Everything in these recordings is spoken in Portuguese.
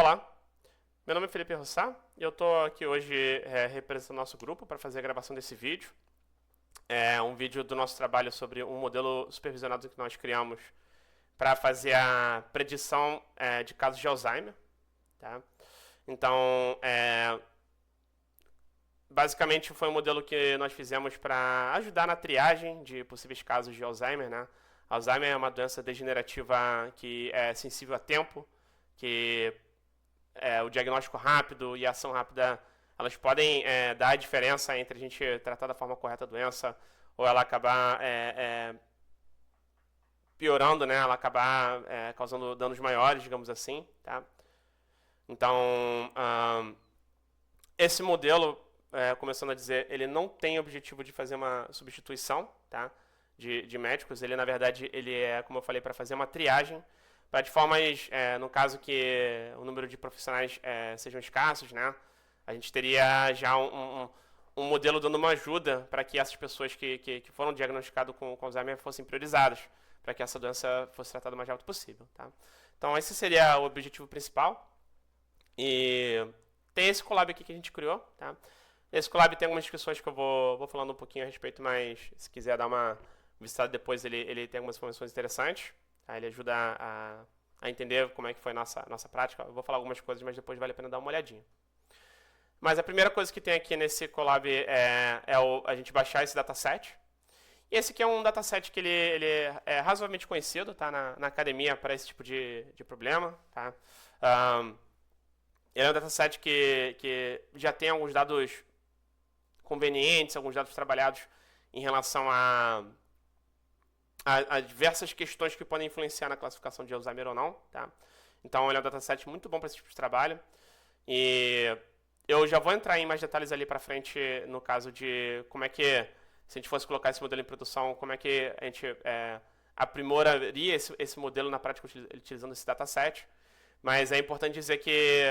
Olá, meu nome é Felipe Rossá e eu estou aqui hoje representando o nosso grupo para fazer a gravação desse vídeo. É um vídeo do nosso trabalho sobre um modelo supervisionado que nós criamos para fazer a predição de casos de Alzheimer. Tá? Então, basicamente foi um modelo que nós fizemos para ajudar na triagem de possíveis casos de Alzheimer. Né? Alzheimer é uma doença degenerativa que é sensível a tempo, que o diagnóstico rápido e a ação rápida, elas podem dar a diferença entre a gente tratar da forma correta a doença ou ela acabar piorando, né? Ela acabar causando danos maiores, digamos assim, tá? Então, esse modelo, começando a dizer, ele não tem o objetivo de fazer uma substituição, tá? De médicos. Ele, na verdade, ele é, como eu falei, para fazer uma triagem para de formas, no caso que o número de profissionais sejam escassos, né? A gente teria já um modelo dando uma ajuda para que essas pessoas que foram diagnosticadas com Alzheimer fossem priorizadas, para que essa doença fosse tratada o mais rápido possível, tá? Então, esse seria o objetivo principal. E tem esse collab aqui que a gente criou, tá? Nesse collab tem algumas descrições que eu vou falando um pouquinho a respeito, mas se quiser dar uma visitada depois, ele tem algumas informações interessantes. Ele ajuda a entender como é que foi a nossa prática. Eu vou falar algumas coisas, mas depois vale a pena dar uma olhadinha. Mas a primeira coisa que tem aqui nesse collab é a gente baixar esse dataset. E esse aqui é um dataset que ele é razoavelmente conhecido, tá, na academia para esse tipo de problema. Tá? Ele é um dataset que já tem alguns dados convenientes, alguns dados trabalhados em relação a diversas questões que podem influenciar na classificação de Alzheimer ou não, tá? Então, ele é um dataset muito bom para esse tipo de trabalho. E eu já vou entrar em mais detalhes ali para frente no caso de como é que, se a gente fosse colocar esse modelo em produção, como é que a gente aprimoraria esse modelo na prática utilizando esse dataset. Mas é importante dizer que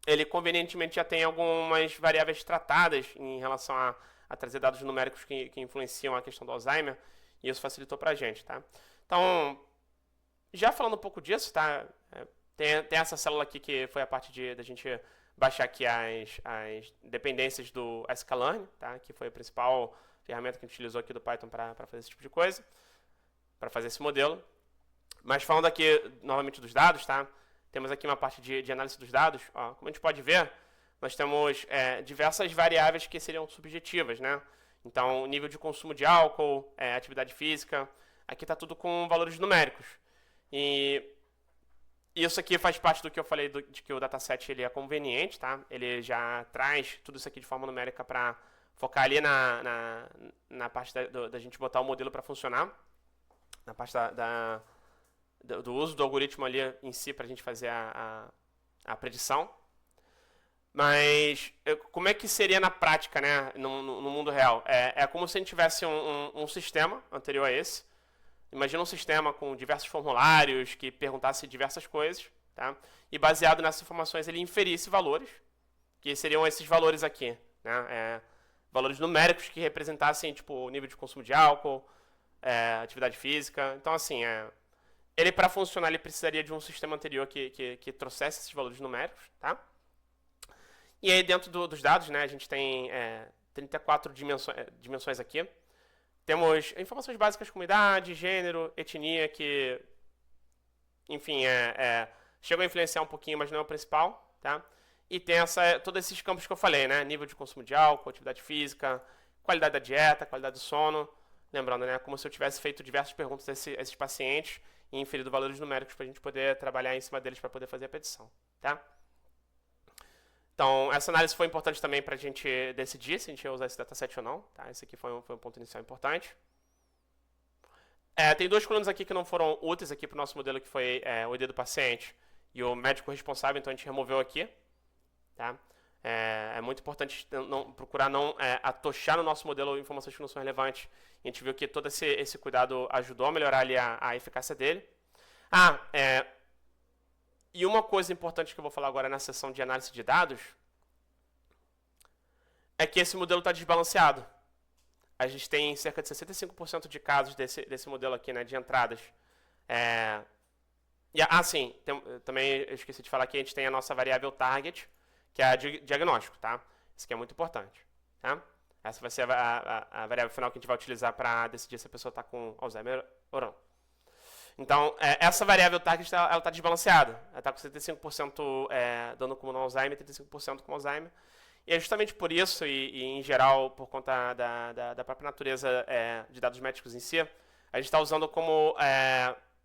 ele convenientemente já tem algumas variáveis tratadas em relação a trazer dados numéricos que influenciam a questão do Alzheimer, e isso facilitou para a gente, tá? Então, já falando um pouco disso, tá? Tem essa célula aqui que foi a parte da gente baixar aqui as dependências do sklearn, tá? Que foi a principal ferramenta que a gente utilizou aqui do Python para fazer esse tipo de coisa, para fazer esse modelo. Mas falando aqui novamente dos dados, tá? Temos aqui uma parte de análise dos dados. Ó, como a gente pode ver, nós temos diversas variáveis que seriam subjetivas, né? Então, nível de consumo de álcool, atividade física, aqui está tudo com valores numéricos. E isso aqui faz parte do que eu falei de que o dataset ele é conveniente, tá? Ele já traz tudo isso aqui de forma numérica para focar ali na parte da gente botar o modelo para funcionar, na parte do uso do algoritmo ali em si para a gente fazer a predição. Mas como é que seria na prática, né, no mundo real? É como se a gente tivesse um sistema anterior a esse. Imagina um sistema com diversos formulários que perguntasse diversas coisas, tá? E baseado nessas informações ele inferisse valores, que seriam esses valores aqui, né? Valores numéricos que representassem tipo o nível de consumo de álcool, atividade física. Então assim, ele para funcionar ele precisaria de um sistema anterior que trouxesse esses valores numéricos, tá? E aí dentro dos dados, né, a gente tem 34 dimensões aqui. Temos informações básicas como idade, gênero, etnia, que, enfim, chegam a influenciar um pouquinho, mas não é o principal, tá? E tem todos esses campos que eu falei, né? Nível de consumo de álcool, atividade física, qualidade da dieta, qualidade do sono. Lembrando, né, como se eu tivesse feito diversas perguntas a esses pacientes e inferido valores numéricos para a gente poder trabalhar em cima deles para poder fazer a predição, tá? Então, essa análise foi importante também para a gente decidir se a gente ia usar esse dataset ou não. Tá? Esse aqui foi um ponto inicial importante. Tem duas colunas aqui que não foram úteis aqui para o nosso modelo, que foi o ID do paciente e o médico responsável, então a gente removeu aqui. Tá? É muito importante procurar não atochar no nosso modelo informações que não são relevantes. A gente viu que todo esse cuidado ajudou a melhorar ali a eficácia dele. E uma coisa importante que eu vou falar agora na seção de análise de dados é que esse modelo está desbalanceado. A gente tem cerca de 65% de casos desse modelo aqui, né, de entradas Sim, também eu esqueci de falar que a gente tem a nossa variável target, que é a diagnóstico, tá? Isso aqui é muito importante, tá? Essa vai ser a variável final que a gente vai utilizar para decidir se a pessoa está com Alzheimer ou não. Então, essa variável target, ela está desbalanceada. Ela está com 75% dando como não Alzheimer, 35% com Alzheimer. E é justamente por isso, e em geral, por conta da própria natureza de dados médicos em si, a gente está usando como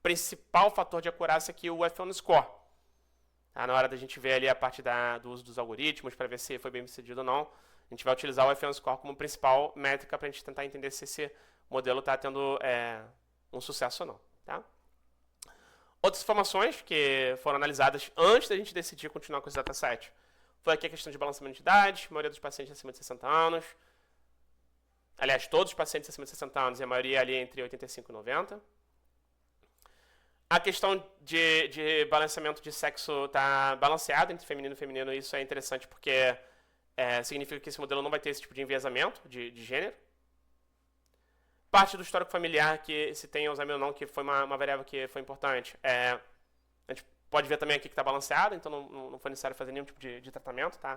principal fator de acurácia aqui o F1 score. Tá? Na hora da gente ver ali a parte do uso dos algoritmos para ver se foi bem sucedido ou não, a gente vai utilizar o F1 score como principal métrica para a gente tentar entender se esse modelo está tendo um sucesso ou não. Tá? Outras informações que foram analisadas antes da gente decidir continuar com esse dataset foi aqui a questão de balanceamento de idade, a maioria dos pacientes acima de 60 anos. Aliás, todos os pacientes acima de 60 anos e a maioria ali entre 85 e 90. A questão de balanceamento de sexo está balanceado entre feminino e feminino. Isso é interessante porque significa que esse modelo não vai ter esse tipo de enviesamento de gênero. Parte do histórico familiar, que se tem Alzheimer ou não, que foi uma variável que foi importante. A gente pode ver também aqui que está balanceado, então não foi necessário fazer nenhum tipo de tratamento, tá?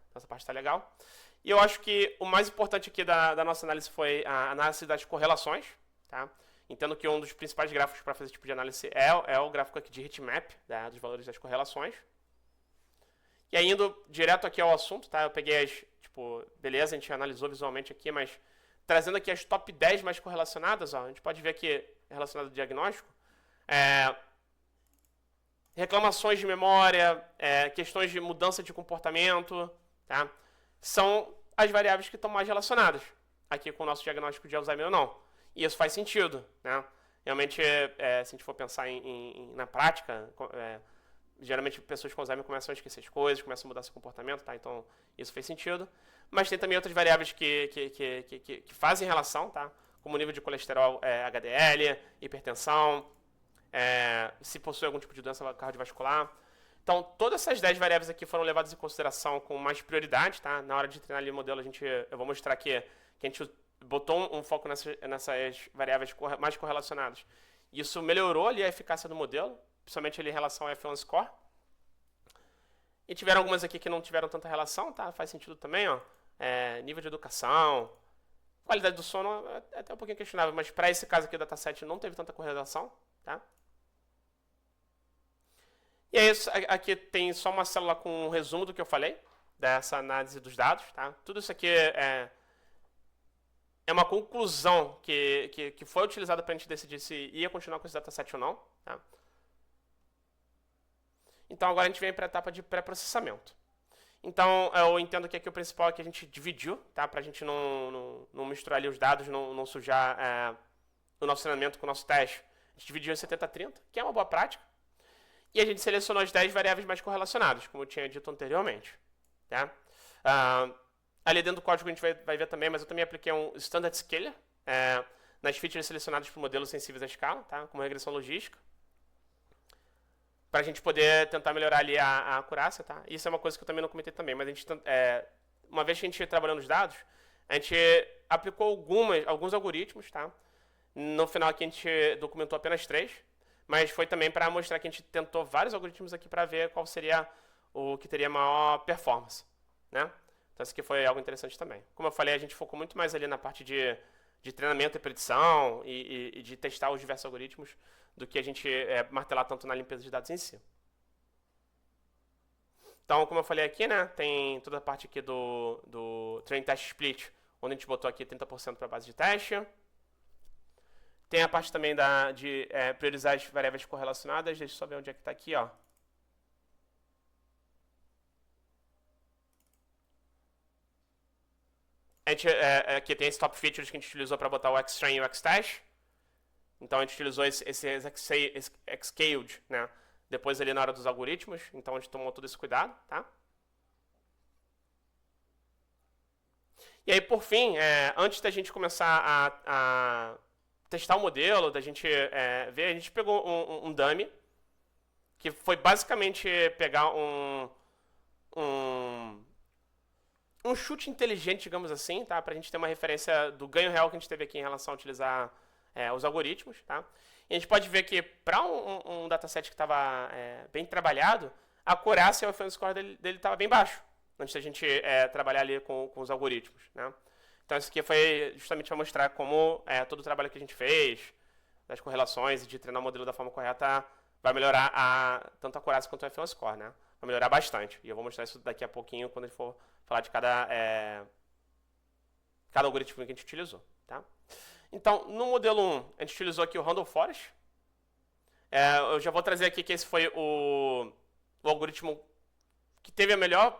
Então essa parte está legal. E eu acho que o mais importante aqui da nossa análise foi a análise das correlações, tá? Entendo que um dos principais gráficos para fazer esse tipo de análise é o gráfico aqui de heatmap, dos valores das correlações. E aí, indo direto aqui ao assunto, tá? Eu peguei beleza, a gente analisou visualmente aqui, mas trazendo aqui as top 10 mais correlacionadas, ó, a gente pode ver aqui, relacionado ao diagnóstico, reclamações de memória, questões de mudança de comportamento, tá? São as variáveis que estão mais relacionadas aqui com o nosso diagnóstico de Alzheimer ou não. E isso faz sentido, né? Realmente, se a gente for pensar na prática, geralmente pessoas com Alzheimer começam a esquecer as coisas, começam a mudar seu comportamento, tá? Então, isso faz sentido. Mas tem também outras variáveis que fazem relação, tá? Como o nível de colesterol HDL, hipertensão, se possui algum tipo de doença cardiovascular. Então, todas essas 10 variáveis aqui foram levadas em consideração com mais prioridade, tá? Na hora de treinar ali o modelo, eu vou mostrar aqui que a gente botou um foco nessas variáveis mais correlacionadas. Isso melhorou ali a eficácia do modelo, principalmente ali em relação ao F1 score. E tiveram algumas aqui que não tiveram tanta relação, tá? Faz sentido também, ó. Nível de educação, qualidade do sono é até um pouquinho questionável, mas para esse caso aqui do dataset não teve tanta correlação, tá? E é isso, aqui tem só uma célula com um resumo do que eu falei, dessa análise dos dados, tá? Tudo isso aqui é uma conclusão que foi utilizada para a gente decidir se ia continuar com esse dataset ou não, tá? Então agora a gente vem para a etapa de pré-processamento. Então eu entendo que aqui o principal é que a gente dividiu, tá? Para a gente não misturar ali os dados, não sujar o nosso treinamento com o nosso teste. A gente dividiu em 70-30, que é uma boa prática. E a gente selecionou as 10 variáveis mais correlacionadas, como eu tinha dito anteriormente. Tá? Ali dentro do código a gente vai ver também, mas eu também apliquei um Standard Scaler nas features selecionadas por modelos sensíveis à escala, tá? Como regressão logística, para a gente poder tentar melhorar ali a acurácia. Tá? Isso é uma coisa que eu também não comentei também, mas a gente, uma vez que a gente trabalhou nos dados, a gente aplicou alguns algoritmos. Tá? No final aqui a gente documentou apenas 3, mas foi também para mostrar que a gente tentou vários algoritmos aqui para ver qual seria o que teria maior performance, né? Então isso aqui foi algo interessante também. Como eu falei, a gente focou muito mais ali na parte de treinamento e predição e de testar os diversos algoritmos do que a gente martelar tanto na limpeza de dados em si. Então, como eu falei aqui, né, tem toda a parte aqui do Training Test Split, onde a gente botou aqui 30% para a base de teste. Tem a parte também de priorizar as variáveis correlacionadas. Deixa eu só ver onde é que está aqui, ó. A gente, aqui tem esse top features que a gente utilizou para botar o Xtrain e o Xtest. Então a gente utilizou esse Xscaled, né? Depois ali na hora dos algoritmos. Então a gente tomou todo esse cuidado, tá? E aí, por fim, antes da gente começar a testar o modelo, da gente ver, a gente pegou um dummy, que foi basicamente pegar um chute inteligente, digamos assim, tá? Para a gente ter uma referência do ganho real que a gente teve aqui em relação a utilizar os algoritmos, tá? E a gente pode ver que para um dataset que estava bem trabalhado, a acurácia e o F1 score dele estava bem baixo, antes da gente trabalhar ali com os algoritmos, né? Então isso aqui foi justamente para mostrar como todo o trabalho que a gente fez, das correlações e de treinar o modelo da forma correta, vai melhorar tanto a acurácia quanto o F1 score, né? Vai melhorar bastante. E eu vou mostrar isso daqui a pouquinho quando a gente for falar de cada algoritmo que a gente utilizou, tá? Então, no modelo 1, a gente utilizou aqui o Randall Forest. Eu já vou trazer aqui que esse foi o algoritmo que teve a melhor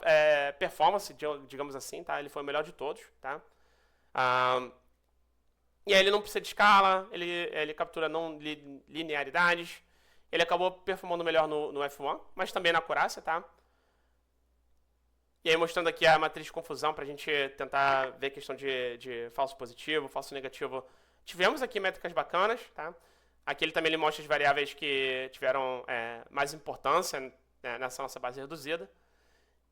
performance, digamos assim, tá? Ele foi o melhor de todos, tá? E aí ele não precisa de escala, ele captura não linearidades. Ele acabou performando melhor no F1, mas também na acurácia, tá? E aí mostrando aqui a matriz de confusão para a gente tentar ver a questão de falso positivo, falso negativo. Tivemos aqui métricas bacanas, tá? Aqui ele também mostra as variáveis que tiveram mais importância, né, nessa nossa base reduzida.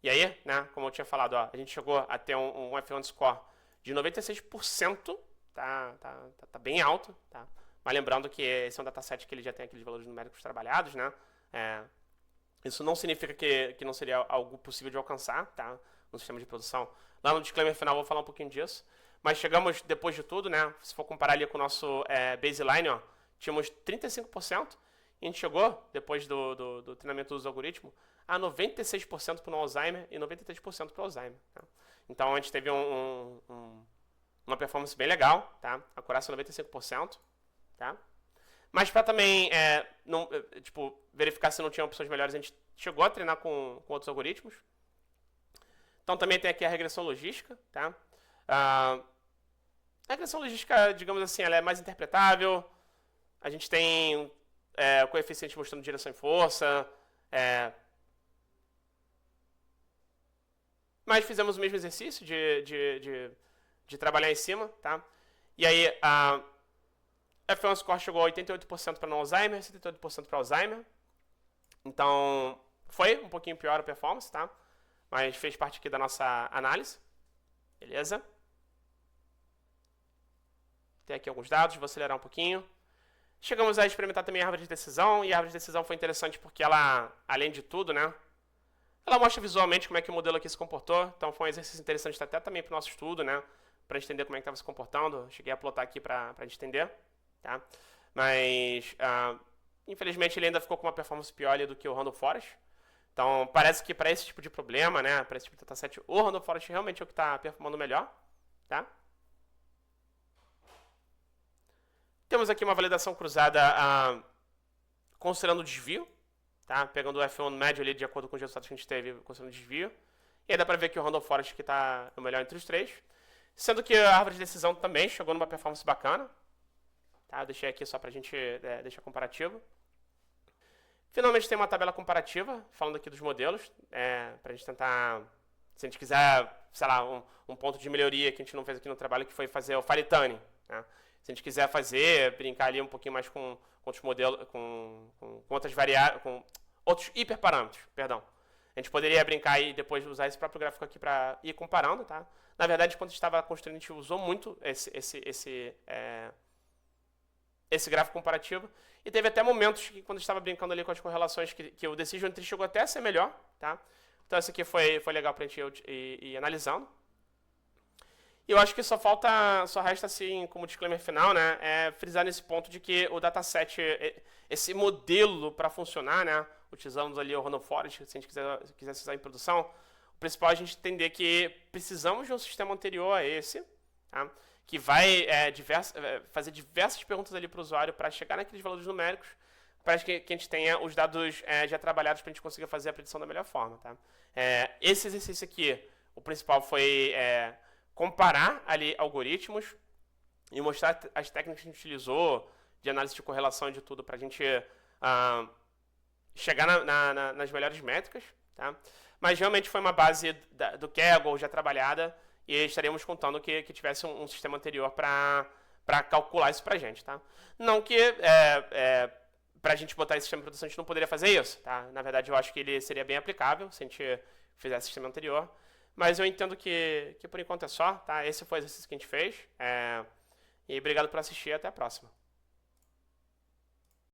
E aí, né, como eu tinha falado, ó, a gente chegou a ter um F1 score de 96%, tá bem alto, tá? Mas lembrando que esse é um dataset que ele já tem aqueles valores numéricos trabalhados, né? Isso não significa que não seria algo possível de alcançar, tá? No sistema de produção. Lá no disclaimer final eu vou falar um pouquinho disso. Mas chegamos, depois de tudo, né? Se for comparar ali com o nosso baseline, ó, tínhamos 35%. E a gente chegou, depois do treinamento dos algoritmos, a 96% para o Alzheimer e 93% para o Alzheimer. Tá? Então a gente teve uma performance bem legal, tá? Acurácia 95%, tá? Mas para também verificar se não tinha opções melhores, a gente chegou a treinar com outros algoritmos. Então também tem aqui a regressão logística, tá? A regressão logística, digamos assim, ela é mais interpretável. A gente tem o coeficiente mostrando direção e força. Mas fizemos o mesmo exercício de trabalhar em cima, tá? E aí a F1 score chegou a 88% para Alzheimer, 78% para Alzheimer. Então foi um pouquinho pior a performance, tá? Mas fez parte aqui da nossa análise. Beleza? Tem aqui alguns dados, vou acelerar um pouquinho. Chegamos a experimentar também a árvore de decisão, e a árvore de decisão foi interessante porque ela, além de tudo, né, ela mostra visualmente como é que o modelo aqui se comportou. Então foi um exercício interessante até também para o nosso estudo, né, para entender como é que estava se comportando. Cheguei a plotar aqui para a gente entender, tá? Mas, infelizmente, ele ainda ficou com uma performance pior ali do que o Randall Forest. Então, parece que para esse tipo de problema, né, para esse tipo de dataset, o Randall Forest realmente é o que está performando melhor, tá? Temos aqui uma validação cruzada considerando o desvio, tá? Pegando o F1 médio ali de acordo com os resultados que a gente teve, considerando o desvio. E aí dá para ver que o Randall Forest que está o melhor entre os três. Sendo que a árvore de decisão também chegou numa performance bacana. Tá? Eu deixei aqui só para a gente deixar comparativo. Finalmente tem uma tabela comparativa, falando aqui dos modelos, para a gente tentar, se a gente quiser, sei lá, um ponto de melhoria que a gente não fez aqui no trabalho, que foi fazer o file tuning, né? Se a gente quiser brincar ali um pouquinho mais com outros modelos, com outras variáveis, com outros hiperparâmetros, perdão. A gente poderia brincar e depois usar esse próprio gráfico aqui para ir comparando, tá? Na verdade, quando a gente estava construindo, a gente usou muito esse gráfico comparativo. E teve até momentos que, quando a gente estava brincando ali com as correlações, que o Decision Tree chegou até a ser melhor, tá? Então, isso aqui foi legal para a gente ir analisando. E eu acho que só resta, assim, como disclaimer final, né, frisar nesse ponto de que o dataset, esse modelo para funcionar, né, utilizamos ali o Randall Forest, se a gente quisesse usar em produção, o principal é a gente entender que precisamos de um sistema anterior a esse, tá, que vai fazer diversas perguntas ali para o usuário para chegar naqueles valores numéricos, para que a gente tenha os dados já trabalhados para a gente conseguir fazer a predição da melhor forma. Tá? Esse exercício aqui, o principal foi comparar ali algoritmos e mostrar as técnicas que a gente utilizou de análise de correlação e de tudo para a gente chegar nas melhores métricas. Tá? Mas realmente foi uma base do Kaggle já trabalhada e estaríamos contando que tivesse um sistema anterior para calcular isso para a gente. Tá? Não que para a gente botar esse sistema de produção a gente não poderia fazer isso. Tá? Na verdade, eu acho que ele seria bem aplicável se a gente fizesse o sistema anterior. Mas eu entendo que por enquanto é só. Tá? Esse foi o exercício que a gente fez. E obrigado por assistir e até a próxima.